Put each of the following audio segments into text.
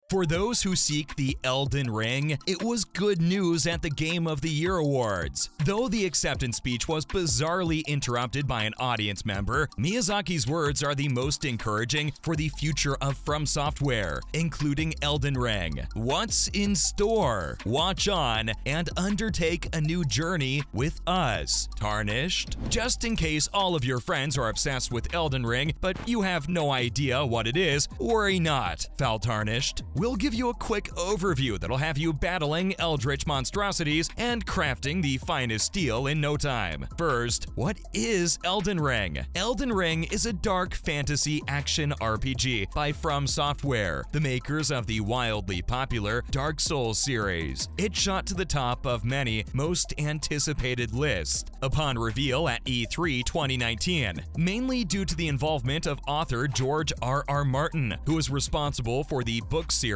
For those who seek the Elden Ring, it was good news at the Game of the Year Awards. Though the acceptance speech was bizarrely interrupted by an audience member, Miyazaki's words are the most encouraging for the future of From Software, including Elden Ring. What's in store? Watch on and undertake a new journey with us. Tarnished? Just in case all of your friends are obsessed with Elden Ring, but you have no idea what it is, worry not, Foul Tarnished. We'll give you a quick overview that'll have you battling eldritch monstrosities and crafting the finest steel in no time. First, what is Elden Ring? Elden Ring is a dark fantasy action RPG by From Software, the makers of the wildly popular Dark Souls series. It shot to the top of many most anticipated lists upon reveal at E3 2019, mainly due to the involvement of author George R.R. Martin, who is responsible for the book series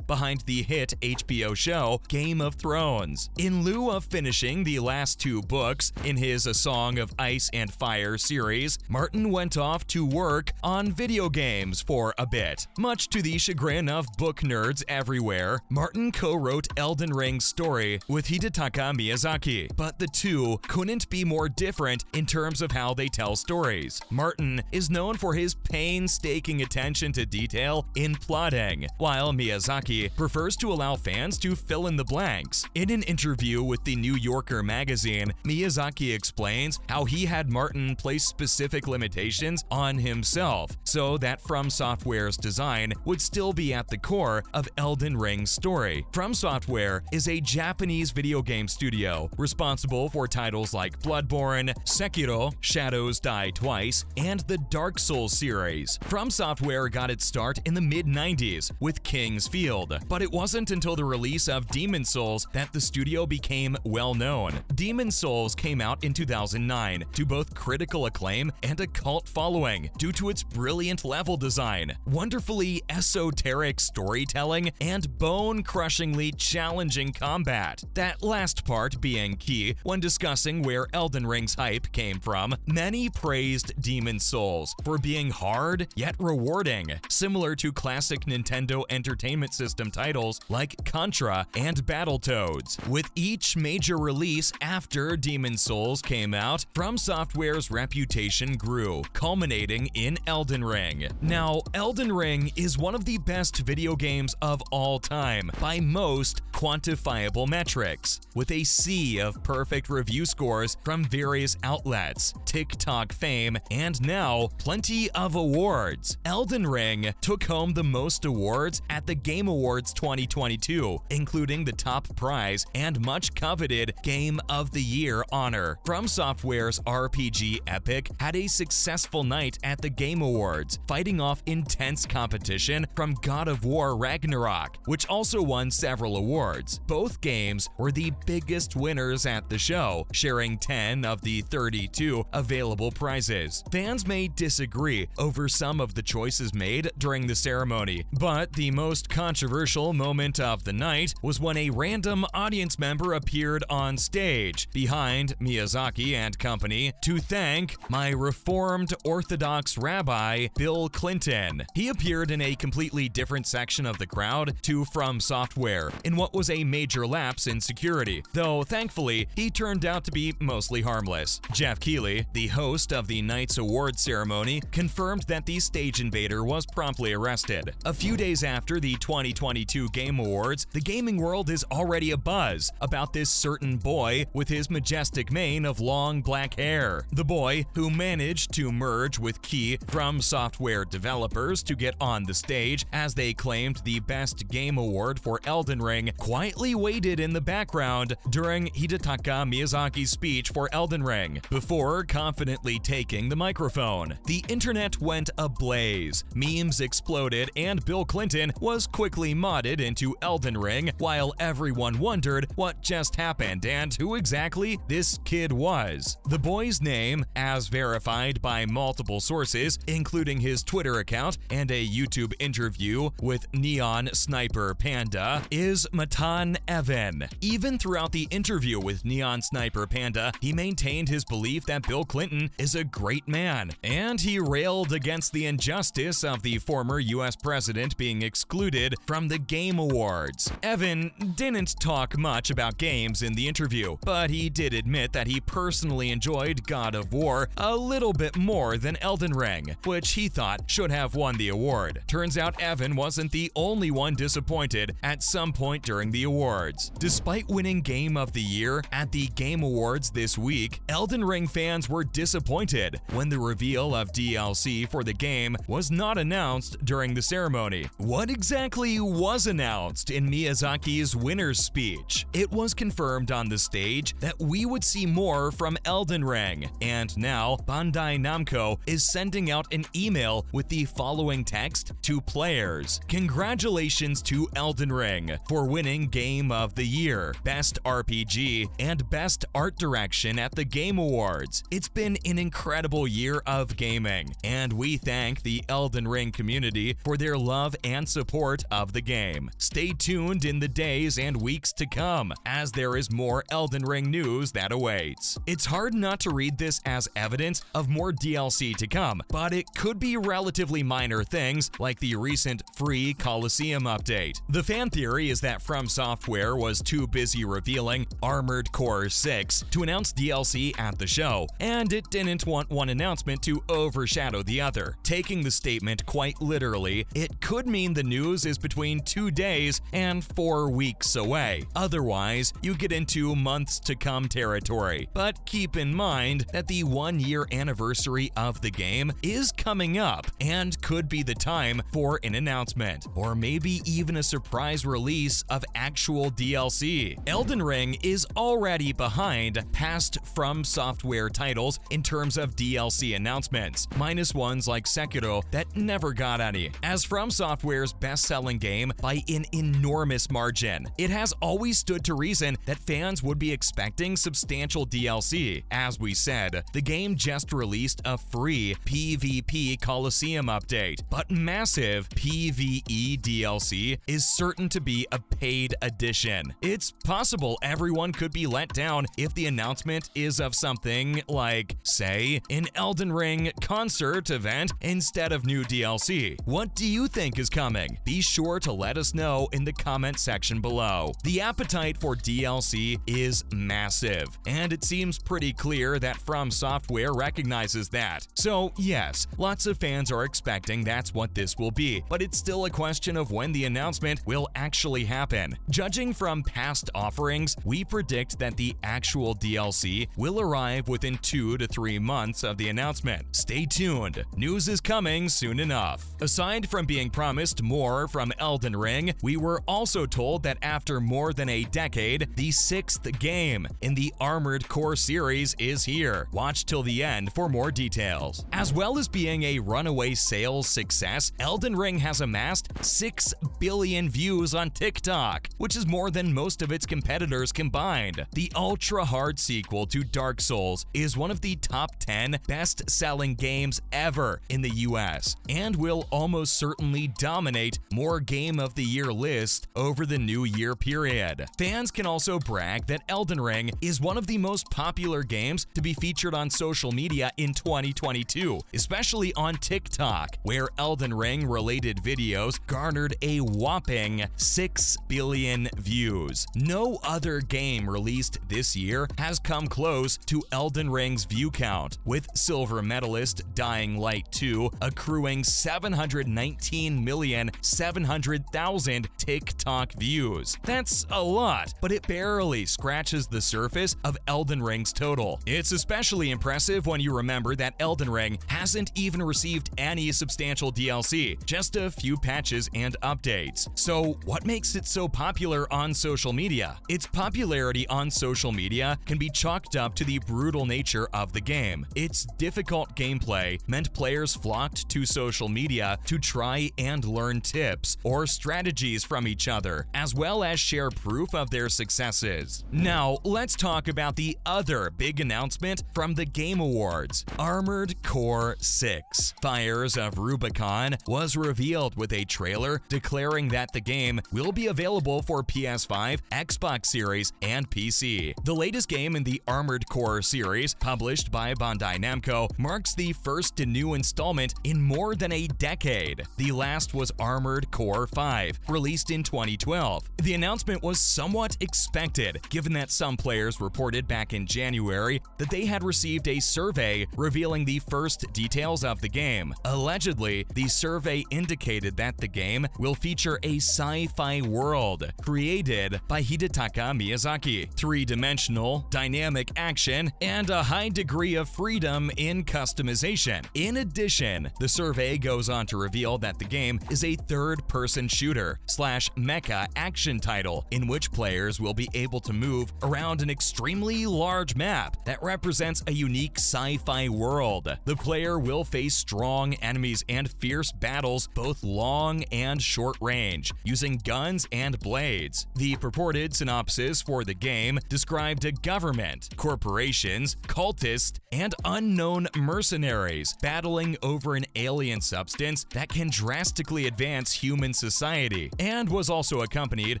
behind the hit HBO show Game of Thrones. In lieu of finishing the last two books in his A Song of Ice and Fire series, Martin went off to work on video games for a bit. Much to the chagrin of book nerds everywhere, Martin co-wrote Elden Ring's story with Hidetaka Miyazaki, but the two couldn't be more different in terms of how they tell stories. Martin is known for his painstaking attention to detail in plotting, while Miyazaki prefers to allow fans to fill in the blanks. In an interview with the New Yorker magazine, Miyazaki explains how he had Martin place specific limitations on himself so that From Software's design would still be at the core of Elden Ring's story. From Software is a Japanese video game studio responsible for titles like Bloodborne, Sekiro, Shadows Die Twice, and the Dark Souls series. From Software got its start in the mid-90s with King's Field, but it wasn't until the release of Demon's Souls that the studio became well known. Demon's Souls came out in 2009 to both critical acclaim and a cult following due to its brilliant level design, wonderfully esoteric storytelling, and bone-crushingly challenging combat. That last part being key when discussing where Elden Ring's hype came from. Many praised Demon's Souls for being hard yet rewarding, similar to classic Nintendo Entertainment System titles like Contra and Battletoads. With each major release after Demon's Souls came out, From Software's reputation grew, culminating in Elden Ring. Now, Elden Ring is one of the best video games of all time by most quantifiable metrics, with a sea of perfect review scores from various outlets, TikTok fame, and now plenty of awards. Elden Ring took home the most awards at the Game Awards 2022, including the top prize and much coveted Game of the Year honor. From Software's RPG epic had a successful night at the Game Awards, fighting off intense competition from God of War Ragnarok, which also won several awards. Both games were the biggest winners at the show, sharing 10 of the 32 available prizes. Fans may disagree over some of the choices made during the ceremony, but the most controversial moment of the night was when a random audience member appeared on stage behind Miyazaki and company to thank my Reformed Orthodox rabbi, Bill Clinton. He appeared in a completely different section of the crowd to From Software in what was a major lapse in security, though thankfully he turned out to be mostly harmless. Jeff Keighley, the host of the night's award ceremony, confirmed that the stage invader was promptly arrested. A few days after the 2022 Game Awards, the gaming world is already abuzz about this certain boy with his majestic mane of long black hair. The boy, who managed to merge with key From Software developers to get on the stage as they claimed the best game award for Elden Ring, quietly waited in the background during Hidetaka Miyazaki's speech for Elden Ring, before confidently taking the microphone. The internet went ablaze, memes exploded, and Bill Clinton was quickly modded into Elden Ring while everyone wondered what just happened and who exactly this kid was. The boy's name, as verified by multiple sources, including his Twitter account and a YouTube interview with Neon Sniper Panda, is Matan Evan. Even throughout the interview with Neon Sniper Panda, he maintained his belief that Bill Clinton is a great man, and he railed against the injustice of the former US president being excluded excluded from the Game Awards. Evan didn't talk much about games in the interview, but he did admit that he personally enjoyed God of War a little bit more than Elden Ring, which he thought should have won the award. Turns out Evan wasn't the only one disappointed at some point during the awards. Despite winning Game of the Year at the Game Awards this week, Elden Ring fans were disappointed when the reveal of DLC for the game was not announced during the ceremony. What exactly was announced in Miyazaki's winner's speech? It was confirmed on the stage that we would see more from Elden Ring, and now Bandai Namco is sending out an email with the following text to players. Congratulations to Elden Ring for winning Game of the Year, Best RPG, and Best Art Direction at the Game Awards. It's been an incredible year of gaming, and we thank the Elden Ring community for their love and support of the game. Stay tuned in the days and weeks to come, as there is more Elden Ring news that awaits. It's hard not to read this as evidence of more DLC to come, but it could be relatively minor things like the recent free Colosseum update. The fan theory is that From Software was too busy revealing Armored Core 6 to announce DLC at the show, and it didn't want one announcement to overshadow the other. Taking the statement quite literally, it could mean the news is between 2 days and 4 weeks away. Otherwise, you get into months to come territory. But keep in mind that the 1-year anniversary of the game is coming up and could be the time for an announcement, or maybe even a surprise release of actual DLC. Elden Ring is already behind past From Software titles in terms of DLC announcements, minus ones like Sekiro that never got any, as From Software's best-selling game by an enormous margin. It has always stood to reason that fans would be expecting substantial DLC. As we said, the game just released a free PvP Colosseum update, but massive PvE DLC is certain to be a paid edition. It's possible everyone could be let down if the announcement is of something like, say, an Elden Ring concert event instead of new DLC. What do you think is coming? Be sure to let us know in the comment section below. The appetite for DLC is massive, and it seems pretty clear that From Software recognizes that. So yes, lots of fans are expecting that's what this will be, but it's still a question of when the announcement will actually happen. Judging from past offerings, we predict that the actual DLC will arrive within 2 to 3 months of the announcement. Stay tuned, news is coming soon enough. Aside from being promised more from Elden Ring, we were also told that after more than a decade, the 6th game in the Armored Core series is here. Watch till the end for more details. As well as being a runaway sales success, Elden Ring has amassed 6 billion views on TikTok, which is more than most of its competitors combined. The ultra-hard sequel to Dark Souls is one of the top 10 best-selling games ever in the US, and will almost certainly dominate more Game of the Year lists over the new year period. Fans can also brag that Elden Ring is one of the most popular games to be featured on social media in 2022, especially on TikTok, where Elden Ring-related videos garnered a whopping 6 billion views. No other game released this year has come close to Elden Ring's view count, with silver medalist Dying Light 2 accruing 719,700,000 TikTok views. That's a lot, but it barely scratches the surface of Elden Ring's total. It's especially impressive when you remember that Elden Ring hasn't even received any substantial DLC, just a few patches and updates. So what makes it so popular on social media? Its popularity on social media can be chalked up to the brutal nature of the game. Its difficult gameplay meant players flocked to social media to try and learn tips or strategies from each other, as well as share proof of their successes. Now, let's talk about the other big announcement from the Game Awards. Armored Core 6: Fires of Rubicon was revealed with a trailer declaring that the game will be available for PS5, Xbox Series, and PC. The latest game in the Armored Core series, published by Bandai Namco, marks the first new installment in more than a decade. The last was Armored Armored Core 5, released in 2012. The announcement was somewhat expected, given that some players reported back in January that they had received a survey revealing the first details of the game. Allegedly, the survey indicated that the game will feature a sci-fi world created by Hidetaka Miyazaki, three-dimensional, dynamic action, and a high degree of freedom in customization. In addition, the survey goes on to reveal that the game is a third-person shooter / mecha action title in which players will be able to move around an extremely large map that represents a unique sci-fi world. The player will face strong enemies and fierce battles both long and short range, using guns and blades. The purported synopsis for the game described a government, corporations, cultists, and unknown mercenaries battling over an alien substance that can drastically advance human society, and was also accompanied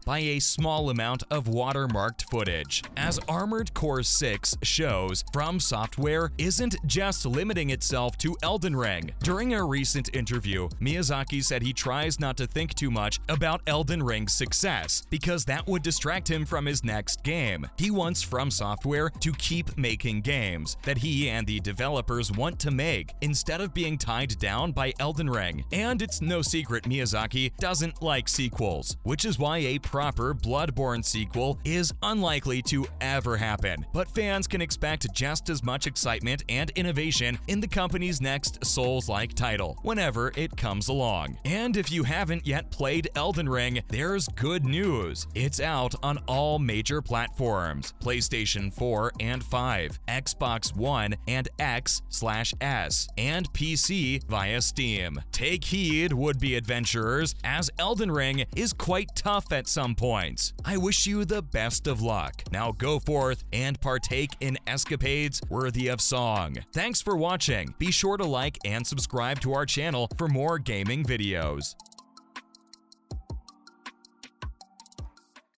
by a small amount of watermarked footage. As Armored Core 6 shows, From Software isn't just limiting itself to Elden Ring. During a recent interview, Miyazaki said he tries not to think too much about Elden Ring's success, because that would distract him from his next game. He wants From Software to keep making games that he and the developers want to make, instead of being tied down by Elden Ring. And it's no secret Miyazaki doesn't like sequels, which is why a proper Bloodborne sequel is unlikely to ever happen. But fans can expect just as much excitement and innovation in the company's next Souls-like title, whenever it comes along. And if you haven't yet played Elden Ring, there's good news. It's out on all major platforms: PlayStation 4 and 5, Xbox One and X/S, and PC via Steam. Take heed, would-be adventurers, as Elden Ring is quite tough at some points. I wish you the best of luck. Now go forth and partake in escapades worthy of song. Thanks for watching. Be sure to like and subscribe to our channel for more gaming videos.